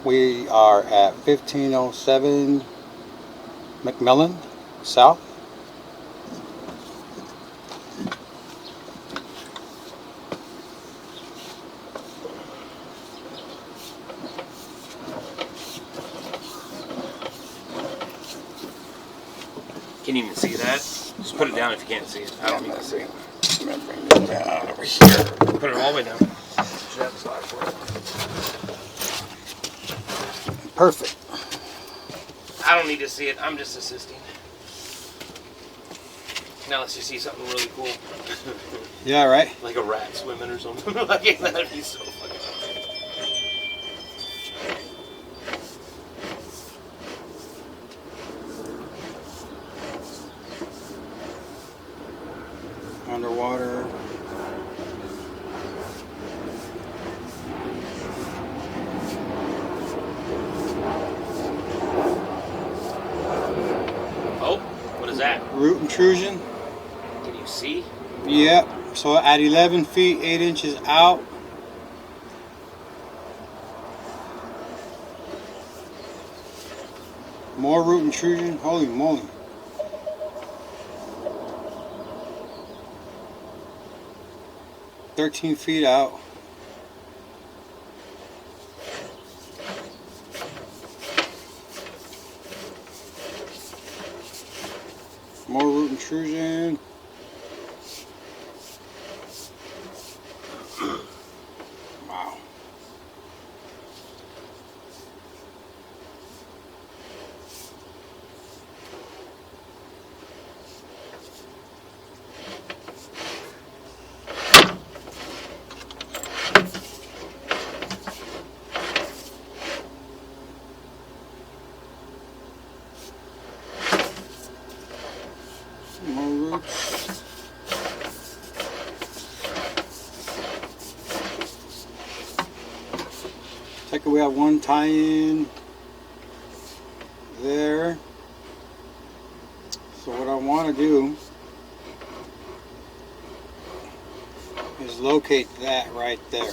We are at 1507 McMillan South. Can you even see that? Just put it down if you can't see it. I don't need to see it. I'm going to bring this down over here. Put it all the way down. Should have the slide for it. Perfect. I don't need to see it. I'm just assisting. Now let's just see something really cool. Yeah, right? Like a rat swimming or something. Like, that'd be so fucking awesome. Underwater. Oh, what is that? Root intrusion. Can you see? Yep. So at 11 feet, 8 inches out. More root intrusion. Holy moly. "13 feet out. More root intrusion. Wow. More roots. Take we have one tie-in there. So what I want to do is locate that right there.